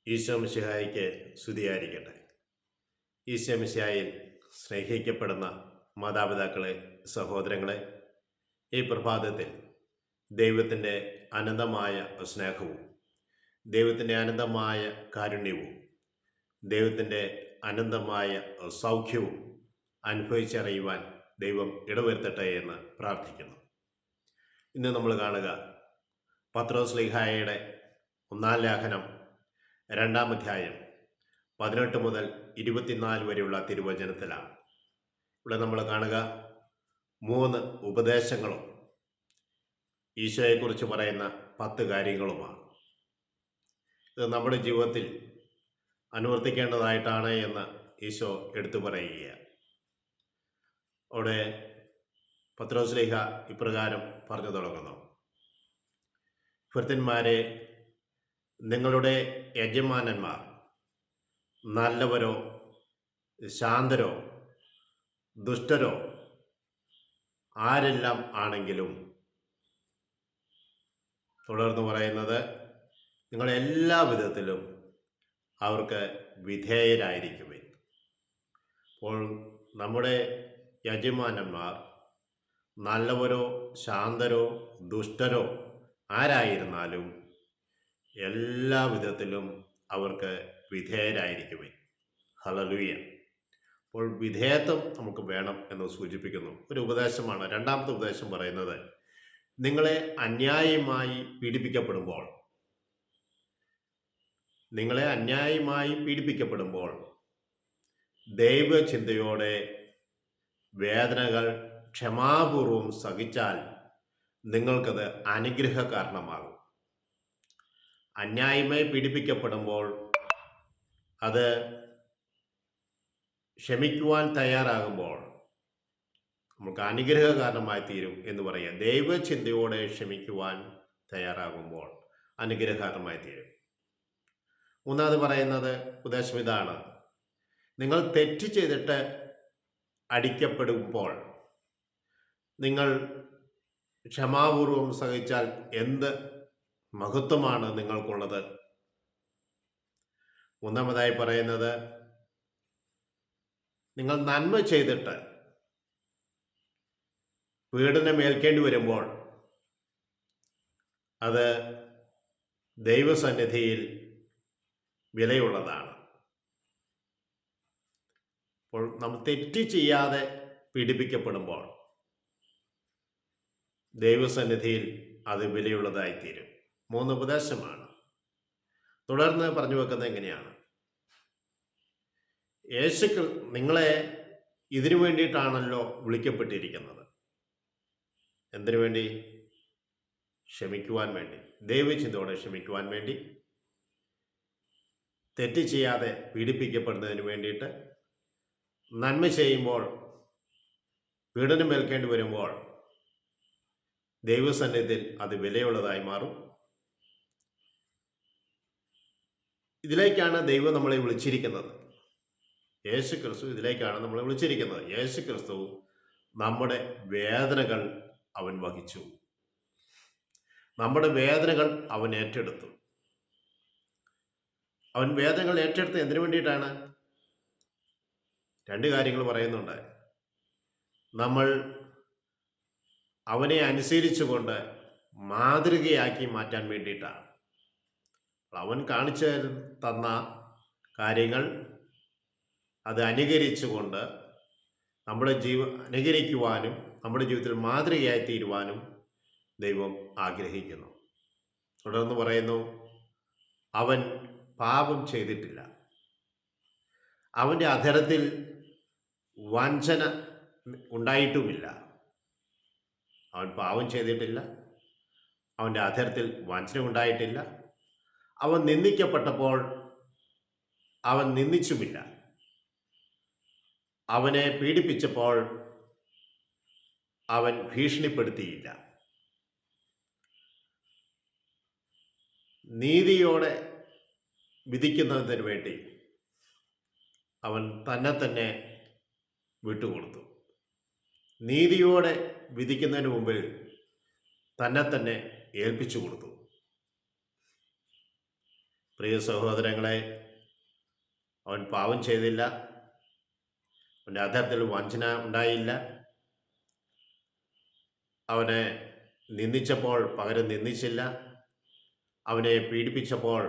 ഈശോ മിശിഹായിക്ക് സ്തുതിയായിരിക്കട്ടെ. ഈശോ മിശിഹായിൽ സ്നേഹിക്കപ്പെടുന്ന മാതാപിതാക്കളെ, സഹോദരങ്ങളെ, ഈ പ്രഭാതത്തിൽ ദൈവത്തിൻ്റെ അനന്തമായ സ്നേഹവും ദൈവത്തിൻ്റെ അനന്തമായ കാരുണ്യവും ദൈവത്തിൻ്റെ അനന്തമായ സൗഖ്യവും അനുഭവിച്ചറിയുവാൻ ദൈവം ഇടവരുത്തട്ടെ എന്ന് പ്രാർത്ഥിക്കുന്നു. ഇന്ന് നമ്മൾ കാണുക പത്രോസ് ശ്ലീഹായുടെ 1-ാം ലേഖനം 2-ാം അധ്യായം 18 മുതൽ 24 വരെയുള്ള തിരുവചനത്തിലാണ്. ഇവിടെ നമ്മൾ കാണുക 3 ഉപദേശങ്ങളും ഈശോയെക്കുറിച്ച് പറയുന്ന 10 കാര്യങ്ങളുമാണ്. ഇത് നമ്മുടെ ജീവിതത്തിൽ അനുവർത്തിക്കേണ്ടതായിട്ടാണ് എന്ന് ഈശോ എടുത്തു പറയുകയാണ്. അവിടെ പത്രോസ് ശ്ലീഹ ഇപ്രകാരം പറഞ്ഞു തുടങ്ങുന്നു: ഭൃത്യന്മാരെ, നിങ്ങളുടെ യജമാനന്മാർ നല്ലവരോ ശാന്തരോ ദുഷ്ടരോ ആരെല്ലാം ആണെങ്കിലും, തുടർന്ന് പറയുന്നത്, നിങ്ങൾ എല്ലാ വിധത്തിലും അവർക്ക് വിധേയരായിരിക്കുവിൻ. അപ്പോൾ നമ്മുടെ യജമാനന്മാർ നല്ലവരോ ശാന്തരോ ദുഷ്ടരോ ആരായിരുന്നാലും എല്ലാ വിധത്തിലും അവർക്ക് വിധേയരായിരിക്കുവിൻ. ഹല്ലേലൂയ. അപ്പോൾ വിധേയത്വം നമുക്ക് വേണം എന്ന് സൂചിപ്പിക്കുന്നു. ഒരു ഉപദേശമാണ്. 2-ാമത്തെ ഉപദേശം പറയുന്നത്, നിങ്ങളെ അന്യായമായി പീഡിപ്പിക്കപ്പെടുമ്പോൾ ദൈവചിന്തയോടെ വേദനകൾ ക്ഷമാപൂർവം സഹിച്ചാൽ നിങ്ങൾക്കത് അനുഗ്രഹ കാരണമാകും. അന്യായമായി പീഡിപ്പിക്കപ്പെടുമ്പോൾ അത് ക്ഷമിക്കുവാൻ തയ്യാറാകുമ്പോൾ നമുക്ക് അനുഗ്രഹ കാരണമായി തീരും എന്ന് പറയുക. ദൈവചിന്തയോടെ ക്ഷമിക്കുവാൻ തയ്യാറാകുമ്പോൾ അനുഗ്രഹകാരണമായി തീരും. 3-ാമത് പറയുന്നത് ഉപദേശം ഇതാണ്: നിങ്ങൾ തെറ്റ് ചെയ്തിട്ട് അടിക്കപ്പെടുമ്പോൾ നിങ്ങൾ ക്ഷമാപൂർവം സഹിച്ചാൽ എന്ത് മഹത്വമാണ് നിങ്ങൾക്കുള്ളത്. 3-ാമതായി പറയുന്നത്, നിങ്ങൾ നന്മ ചെയ്തിട്ട് പീഡനമേൽക്കേണ്ടി വരുമ്പോൾ അത് ദൈവസന്നിധിയിൽ വിലയുള്ളതാണ്. അപ്പോൾ നമ്മൾ തെറ്റ് ചെയ്യാതെ പീഡിപ്പിക്കപ്പെടുമ്പോൾ ദൈവസന്നിധിയിൽ അത് വിലയുള്ളതായിത്തീരും. 3 ഉപദേശമാണ്. തുടർന്ന് പറഞ്ഞു വെക്കുന്നത് എങ്ങനെയാണ്? നിങ്ങളെ ഇതിനു വേണ്ടിയിട്ടാണല്ലോ വിളിക്കപ്പെട്ടിരിക്കുന്നത്. എന്തിനു വേണ്ടി? ക്ഷമിക്കുവാൻ വേണ്ടി, ദൈവചിന്തയോടെ ക്ഷമിക്കുവാൻ വേണ്ടി, തെറ്റ് ചെയ്യാതെ പീഡിപ്പിക്കപ്പെടുന്നതിന് വേണ്ടിയിട്ട്, നന്മ ചെയ്യുമ്പോൾ പീഡനമേൽക്കേണ്ടി വരുമ്പോൾ ദൈവസന്നിധിയിൽ അത് വിലയുള്ളതായി മാറും. ഇതിലേക്കാണ് ദൈവം നമ്മളെ വിളിച്ചിരിക്കുന്നത്. യേശു ക്രിസ്തു ഇതിലേക്കാണ് നമ്മളെ വിളിച്ചിരിക്കുന്നത്. യേശു ക്രിസ്തു നമ്മുടെ വേദനകൾ അവൻ വഹിച്ചു. നമ്മുടെ വേദനകൾ അവൻ ഏറ്റെടുത്തു. അവൻ വേദനകൾ ഏറ്റെടുത്ത് എന്തിനു വേണ്ടിയിട്ടാണ്? 2 കാര്യങ്ങൾ പറയുന്നുണ്ട്. നമ്മൾ അവനെ അനുസരിച്ചുകൊണ്ട് മാതൃകയാക്കി മാറ്റാൻ വേണ്ടിയിട്ടാണ്. അവൻ കാണിച്ചു തന്ന കാര്യങ്ങൾ അത് അനുകരിച്ചുകൊണ്ട് അനുകരിക്കുവാനും നമ്മുടെ ജീവിതത്തിൽ മാതൃകയായി തീരുവാനും ദൈവം ആഗ്രഹിക്കുന്നു. തുടർന്ന് പറയുന്നു, അവൻ പാപം ചെയ്തിട്ടില്ല. അവൻ്റെ അധരത്തിൽ വഞ്ചന ഉണ്ടായിട്ടുമില്ല. അവൻ പാപം ചെയ്തിട്ടില്ല. അവൻ്റെ അധരത്തിൽ വഞ്ചന ഉണ്ടായിട്ടില്ല. അവൻ നിന്ദിക്കപ്പെട്ടപ്പോൾ അവൻ നിന്ദിച്ചുമില്ല. അവനെ പീഡിപ്പിച്ചപ്പോൾ അവൻ ഭീഷണിപ്പെടുത്തിയില്ല. നീതിയോടെ വിധിക്കുന്നതിന് വേണ്ടി അവൻ തന്നെ വിട്ടുകൊടുത്തു. നീതിയോടെ വിധിക്കുന്നതിന് മുമ്പിൽ തന്നെ ഏൽപ്പിച്ചു കൊടുത്തു. പ്രിയ സഹോദരങ്ങളെ, അവൻ പാപം ചെയ്തില്ല. അവൻ്റെ അധരത്തിൽ വഞ്ചന ഉണ്ടായില്ല. അവനെ നിന്ദിച്ചപ്പോൾ പകരം നിന്ദിച്ചില്ല. അവനെ പീഡിപ്പിച്ചപ്പോൾ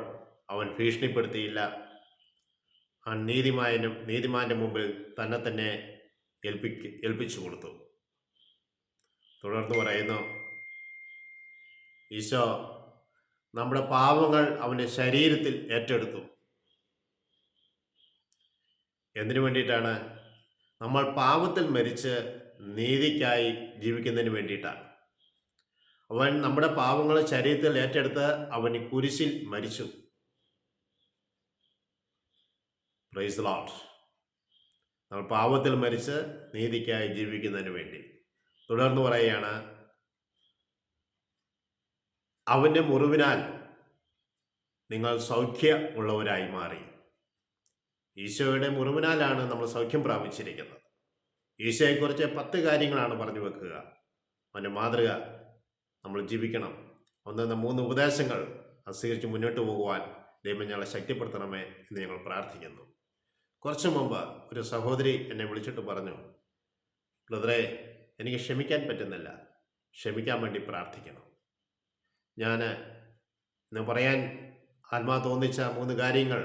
അവൻ ഭീഷണിപ്പെടുത്തിയില്ല. അവൻ നീതിമാന്റെ മുമ്പിൽ തന്നെ ഏൽപ്പിച്ചു കൊടുത്തു. തുടർന്ന് പറയുന്നു, ഈശോ നമ്മുടെ പാപങ്ങൾ അവൻ്റെ ശരീരത്തിൽ ഏറ്റെടുത്തു. എന്തിനു വേണ്ടിയിട്ടാണ്? നമ്മൾ പാപത്തിൽ മരിച്ച് നീതിക്കായി ജീവിക്കുന്നതിന് വേണ്ടിയിട്ടാണ്. അവൻ നമ്മുടെ പാപങ്ങൾ ശരീരത്തിൽ ഏറ്റെടുത്ത് അവൻ കുരിശിൽ മരിച്ചു. Praise the Lord. നമ്മൾ പാപത്തിൽ മരിച്ച് നീതിക്കായി ജീവിക്കുന്നതിന് വേണ്ടി. തുടർന്ന് പറയുകയാണ്, അവൻ്റെ മുറിവിനാൽ നിങ്ങൾ സൗഖ്യമുള്ളവരായി മാറി. ഈശോയുടെ മുറിവിനാലാണ് നമ്മൾ സൗഖ്യം പ്രാപിച്ചിരിക്കുന്നത്. ഈശോയെക്കുറിച്ച് 10 കാര്യങ്ങളാണ് പറഞ്ഞു വെക്കുക. അവൻ്റെ മാതൃക നമ്മൾ ജീവിക്കണം. 3 ഉപദേശങ്ങൾ സ്വീകരിച്ച് മുന്നോട്ട് പോകുവാൻ ദൈവം ഞങ്ങളെ ശക്തിപ്പെടുത്തണമേ എന്ന് ഞങ്ങൾ പ്രാർത്ഥിക്കുന്നു. കുറച്ചു മുമ്പ് ഒരു സഹോദരി എന്നെ വിളിച്ചിട്ട് പറഞ്ഞു, ബ്രദറെ, എനിക്ക് ക്ഷമിക്കാൻ പറ്റുന്നില്ല, ക്ഷമിക്കാൻ വേണ്ടി പ്രാർത്ഥിക്കണം. ഞാൻ ഇന്ന് പറയാൻ ആത്മാവ് തോന്നിച്ച 3 കാര്യങ്ങൾ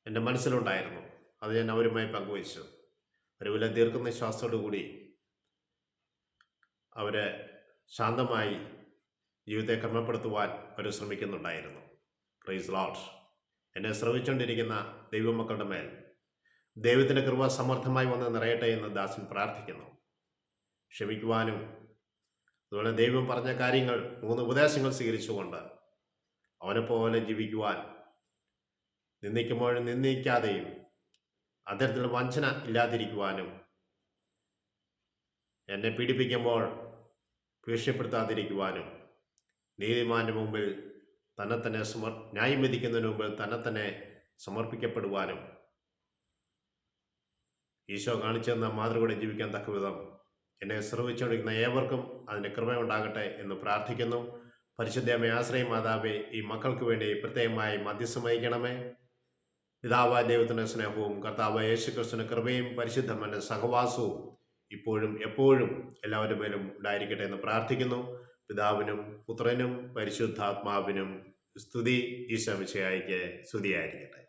എൻ്റെ മനസ്സിലുണ്ടായിരുന്നു. അത് ഞാൻ അവരുമായി പങ്കുവച്ചു. ഒരു വലിയ ദീർഘനിശ്വാസത്തോടു കൂടി അവരെ ശാന്തമായി ജീവിതത്തെ ക്രമപ്പെടുത്തുവാൻ അവർ ശ്രമിക്കുന്നുണ്ടായിരുന്നു. Praise Lord. എന്നെ ശ്രമിച്ചുകൊണ്ടിരിക്കുന്ന ദൈവമക്കളുടെ മേൽ ദൈവത്തിൻ്റെ കൃപ സമർത്ഥമായി വന്ന് നിറയട്ടെ എന്ന് ദാസൻ പ്രാർത്ഥിക്കുന്നു. ക്ഷമിക്കുവാനും അതുപോലെ ദൈവം പറഞ്ഞ കാര്യങ്ങൾ 3 ഉപദേശങ്ങൾ സ്വീകരിച്ചുകൊണ്ട് അവനെപ്പോലെ ജീവിക്കുവാൻ, നിന്ദിക്കുമ്പോഴും നിന്ദിക്കാതെയും അത്തരത്തിൽ വഞ്ചന ഇല്ലാതിരിക്കുവാനും, എന്നെ പീഡിപ്പിക്കുമ്പോൾ ഭീഷണിപ്പെടുത്താതിരിക്കുവാനും, നീതിമാന്റെ മുമ്പിൽ തന്നെ ന്യായം വിധിക്കുന്നതിന് മുമ്പിൽ തന്നെ സമർപ്പിക്കപ്പെടുവാനും ഈശോ കാണിച്ചെന്ന മാതൃകയോടെ ജീവിക്കാൻ തക്കവിധം എന്നെ ശ്രമിച്ചുകൊണ്ടിരിക്കുന്ന ഏവർക്കും അതിൻ്റെ കൃപയുണ്ടാകട്ടെ എന്ന് പ്രാർത്ഥിക്കുന്നു. പരിശുദ്ധമേ, ആശ്രയ മാതാവേ, ഈ മക്കൾക്ക് വേണ്ടി പ്രത്യേകമായി മധ്യസ്ഥം വഹിക്കണമേ. പിതാവായ ദൈവത്തിൻ്റെ സ്നേഹവും കർത്താവായ യേശുക്രിസ്തുവിന്റെ കൃപയും പരിശുദ്ധമ്മന്റെ സഹവാസവും ഇപ്പോഴും എപ്പോഴും എല്ലാവരുടെ മേലും ഉണ്ടായിരിക്കട്ടെ എന്ന് പ്രാർത്ഥിക്കുന്നു. പിതാവിനും പുത്രനും പരിശുദ്ധാത്മാവിനും സ്തുതി. ഈശോ മിശിഹായ്ക്ക് സ്തുതിയായിരിക്കട്ടെ.